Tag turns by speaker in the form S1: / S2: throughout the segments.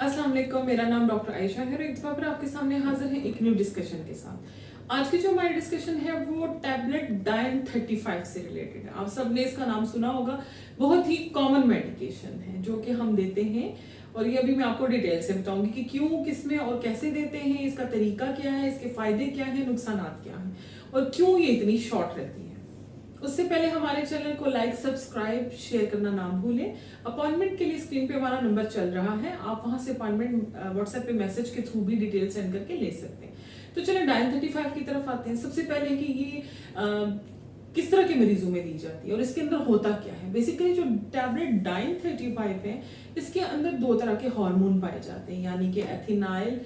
S1: अस्सलाम वालेकुम, मेरा नाम डॉक्टर आयशा है और एक दफा फिर आपके सामने हाजिर है एक न्यू डिस्कशन के साथ। आज की जो हमारी डिस्कशन है वो टैबलेट डाइन 35 से रिलेटेड है। आप सबने इसका नाम सुना होगा। बहुत ही कॉमन मेडिकेशन है जो कि हम देते हैं और ये अभी मैं आपको डिटेल से बताऊंगी कि क्यों, किसमें और कैसे देते हैं, इसका तरीका क्या है, इसके फायदे क्या है, नुकसान क्या है और क्यों ये इतनी शॉर्ट रहती है। उससे पहले हमारे चैनल को लाइक, सब्सक्राइब, शेयर करना ना भूलें। अपॉइंटमेंट के लिए स्क्रीन पे हमारा नंबर चल रहा है, आप वहां से अपॉइंटमेंट व्हाट्सएप पे मैसेज के थ्रू भी डिटेल सेंड करके ले सकते हैं। तो चलिए डाइन 35 की तरफ आते हैं। सबसे पहले कि ये किस तरह के मरीजों में दी जाती है और इसके अंदर होता क्या है। बेसिकली जो टैबलेट डाइन 35 है इसके अंदर दो तरह के हार्मोन पाए जाते हैं, यानी कि एथिनाइल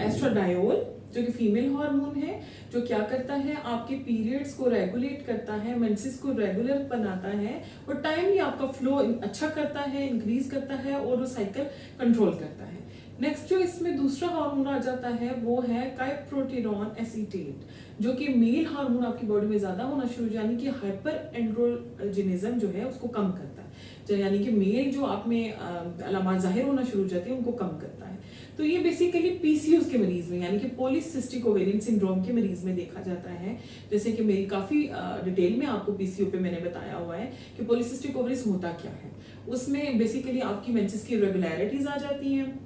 S1: एस्ट्राडायोल जो कि फीमेल हार्मोन है, जो क्या करता है आपके पीरियड्स को रेगुलेट करता है, मेंसेस को रेगुलर बनाता है और टाइमली आपका फ्लो अच्छा करता है, इंक्रीज करता है और वो साइकिल कंट्रोल करता है। नेक्स्ट जो इसमें दूसरा हार्मोन आ जाता है वो है काइप्रोटेरॉन एसीटेट, जो कि मेल हार्मोन आपकी बॉडी में ज्यादा होना शुरू, यानी कि हाइपर एंड्रोजनिज्म जो है उसको कम करता है, यानी कि मेल जो आप में अलामत जाहिर होना शुरू हो जाती है उनको कम करता है। तो ये बेसिकली पीसीओएस के मरीज में, यानी कि पॉलीसिस्टिक ओवेरियन सिंड्रोम के मरीज में देखा जाता है। जैसे कि मेरी काफी डिटेल में आपको पीसीओ पे मैंने बताया हुआ है कि पॉलीसिस्टिक ओवरीज होता क्या है। उसमें बेसिकली आपकी मेंसेस की रेगुलरिटीज आ जाती हैं,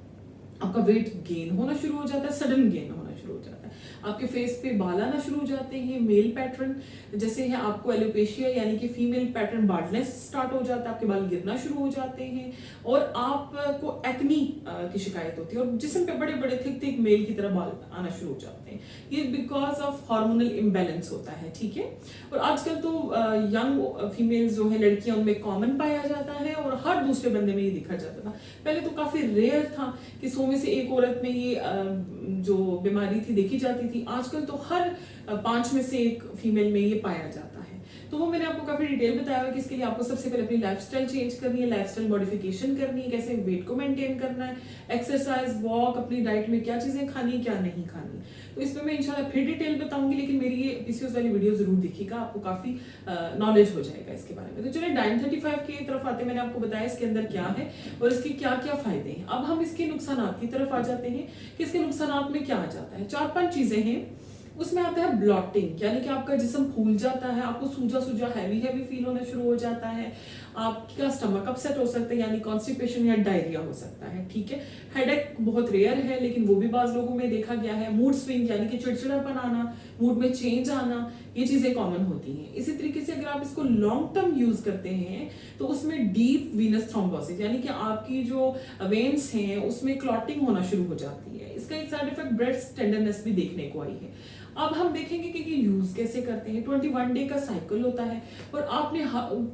S1: आपका वेट गेन होना शुरू हो जाता है, सडन गेन होना शुरू हो जाता है, आपके फेस पे बाल आना शुरू हो जाते हैं, मेल पैटर्न जैसे है, आपको एलोपेशिया यानी कि फीमेल पैटर्न बाल्डनेस स्टार्ट हो जाता है, आपके बाल गिरना शुरू हो जाते हैं और आपको एक्नी की शिकायत होती है और जिस्म पे बड़े बड़े थिक थिक मेल की तरह बाल आना शुरू हो जाते हैं। ये बिकॉज ऑफ हार्मोनल इम्बैलेंस होता है, ठीक है। और आजकल तो यंग फीमेल्स जो है लड़कियां उनमें कॉमन पाया जाता है और हर दूसरे बंदे में ये दिखा जाता था। पहले तो काफी रेयर था कि 100 में से एक औरत में ये जो बीमारी थी देखी जाती थी। आजकल तो हर 5 में से एक फीमेल में ये पाया जाता है। तो वो मैंने आपको काफी डिटेल बताया है कि इसके लिए आपको सबसे पहले अपनी लाइफस्टाइल चेंज करनी है, लाइफस्टाइल मॉडिफिकेशन करनी है, कैसे वेट को मेंटेन करना है, एक्सरसाइज, वॉक, अपनी डाइट में क्या चीजें खानी क्या नहीं खानी। तो इसमें मैं इंशाल्लाह फिर डिटेल बताऊंगी, लेकिन मेरी ये पीसीओएस वाली वीडियो जरूर देखिएगा, आपको काफी नॉलेज हो जाएगा इसके बारे में। तो चलिए डाइन 35 की तरफ आते, मैंने आपको बताया इसके अंदर क्या है और इसके क्या क्या फायदे हैं। अब हम इसके नुकसान की तरफ आ जाते हैं कि इसके नुकसान में क्या आ जाता है। 4-5 चीजें हैं। उसमें आता है ब्लॉटिंग, यानी कि आपका जिस्म फूल जाता है, आपको सूजा सूजा हैवी हैवी फील होना शुरू हो जाता है, आपका स्टमक अपसेट हो सकता है यानी कॉन्स्टिपेशन या डायरिया हो सकता है, ठीक है। हेडेक बहुत रेयर है लेकिन वो भी बाज लोगों में देखा गया है। मूड स्विंग यानी कि चिड़चिड़ापन आना, मूड में चेंज आना, ये चीजें कॉमन होती हैं। इसी तरीके से अगर आप इसको लॉन्ग टर्म यूज करते हैं तो उसमें डीप वीनस थ्रोम्बोसिस यानी कि आपकी जो वेन्स हैं उसमें क्लॉटिंग होना शुरू हो जाती है। इसका एक साइड इफेक्ट ब्रेस्ट टेंडरनेस भी देखने को आई है। अब हम देखेंगे कि ये यूज कैसे करते हैं। 21 डे का साइकिल होता है और आपने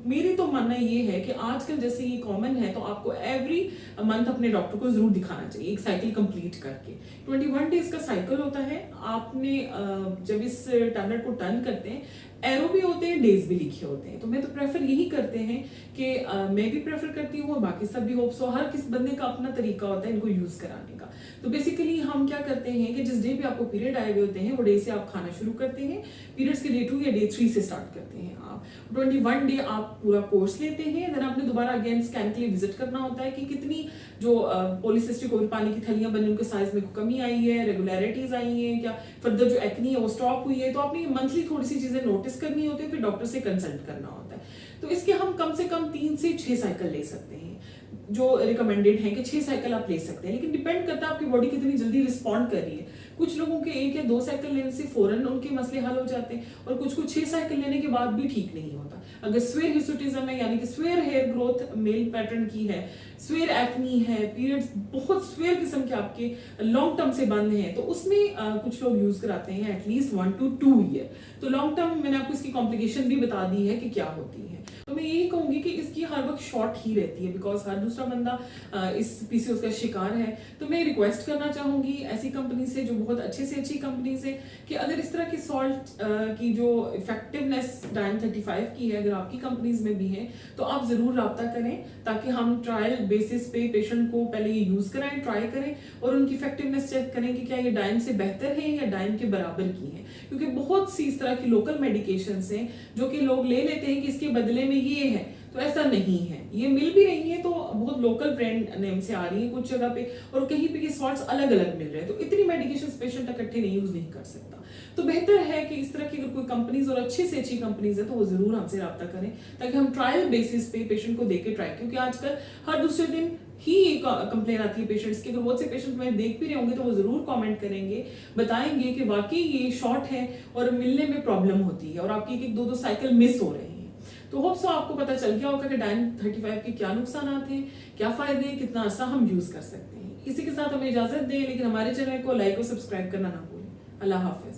S1: मेरी तो मानना ये है कि आजकल जैसे ये कॉमन है तो आपको एवरी मंथ अपने डॉक्टर को जरूर दिखाना चाहिए एक साइकिल कंप्लीट करके। 21 डेज का साइकिल होता है। आपने जब इस टैबलेट को टर्न करते हैं, एरो भी होते हैं, डेज भी लिखे होते हैं, तो मैं तो प्रेफर यही करते हैं कि मैं भी प्रेफर करती हूँ और बाकी सब भी होप सो। हर किस बंदे का अपना तरीका होता है इनको यूज कराने का। तो बेसिकली हम क्या करते हैं कि जिस डे भी आपको पीरियड आए हुए होते हैं वो डे से आप खाना शुरू करते हैं। पीरियड्स के डे 2 या डे 3 से स्टार्ट करते हैं आप। 21 डे आप पूरा कोर्स लेते हैं, देन आपने दोबारा अगेन स्कैन के लिए विजिट करना होता है कि कितनी जो पॉलीसिस्टिक ओवरी पानी की थैलियां बनी उनके साइज में कमी आई है, रेगुलरिटीज आई है क्या, फर्दर जो एक्नी है वो स्टॉप हुई है। तो आपने मंथली थोड़ी सी चीजें नोटिस करनी होती है, फिर डॉक्टर से कंसल्ट करना होता है। तो इसके हम कम से कम 3 से 6 साइकिल ले सकते हैं, जो रिकमेंडेड है कि 6 साइकिल आप ले सकते हैं, लेकिन डिपेंड करता है आपकी बॉडी कितनी जल्दी रिस्पॉन्ड कर रही है। कुछ लोगों के 1 या 2 साइकिल लेने से फौरन उनके मसले हल हो जाते हैं और कुछ को 6 साइकिल लेने के बाद भी ठीक नहीं होता। अगर स्वेयर हिर्सुटिज्म है यानी कि severe hair growth male pattern की है, स्वेयर एक्नी है, पीरियड्स बहुत स्वेयर किस्म के आपके लॉन्ग टर्म से बंद हैं, तो उसमें कुछ लोग यूज कराते हैं एटलीस्ट 1 to 2 ईयर। तो लॉन्ग टर्म मैंने आपको इसकी कॉम्प्लिकेशन भी बता दी है कि क्या होती है। तो मैं यही कहूंगी कि इसकी हर वक्त शॉर्ट ही रहती है बिकॉज हर दूसरा बंदा इस पीसीओएस का शिकार है। तो मैं रिक्वेस्ट करना चाहूंगी ऐसी कंपनी से जो बहुत अच्छे से अच्छी कंपनी से कि अगर इस तरह की सॉल्ट की जो इफेक्टिवनेस डाइन 35 की है अगर आपकी कंपनीज में भी है तो आप जरूर रब्ता करें ताकि हम ट्रायल बेसिस पे पेशेंट को पहले ये यूज कराएं, ट्राई करें और उनकी इफेक्टिवनेस चेक करें कि क्या ये डाइन से बेहतर है या डाइन के बराबर की है। क्योंकि बहुत सी इस तरह की लोकल मेडिकेशंस हैं जो कि लोग ले लेते हैं कि इसके बदले में ये है, तो ऐसा नहीं है। ये मिल भी रही है तो बहुत लोकल ब्रांड नेम से आ रही है कुछ जगह पे, और कहीं पे ये सॉल्ट्स अलग अलग मिल रहे हैं, तो इतनी मेडिकेशन पेशेंट इकट्ठे नहीं यूज नहीं कर सकता। तो बेहतर है कि इस तरह की अगर कोई कंपनीज और अच्छी से अच्छी कंपनीज है तो वो जरूर हमसे रब्ता करें, ताकि हम ट्रायल बेसिस पे पेशेंट को देके ट्राई, क्योंकि आजकल हर दूसरे दिन ही कंप्लेन आती है पेशेंट्स की। अगर बहुत से पेशेंट मैं देख भी रहे होंगे तो वो जरूर कमेंट करेंगे, बताएंगे कि वाकई ये शॉर्ट है और मिलने में प्रॉब्लम होती है और आपकी एक दो साइकिल मिस हो रहे हैं। तो होप सो आपको पता चल गया होगा कि डाइन 35 के क्या नुकसान हैं, क्या फायदे, कितना अर्सा हम यूज कर सकते हैं। इसी के साथ हमें इजाजत दें, लेकिन हमारे चैनल को लाइक और सब्सक्राइब करना ना भूलें। अल्लाह हाफिज।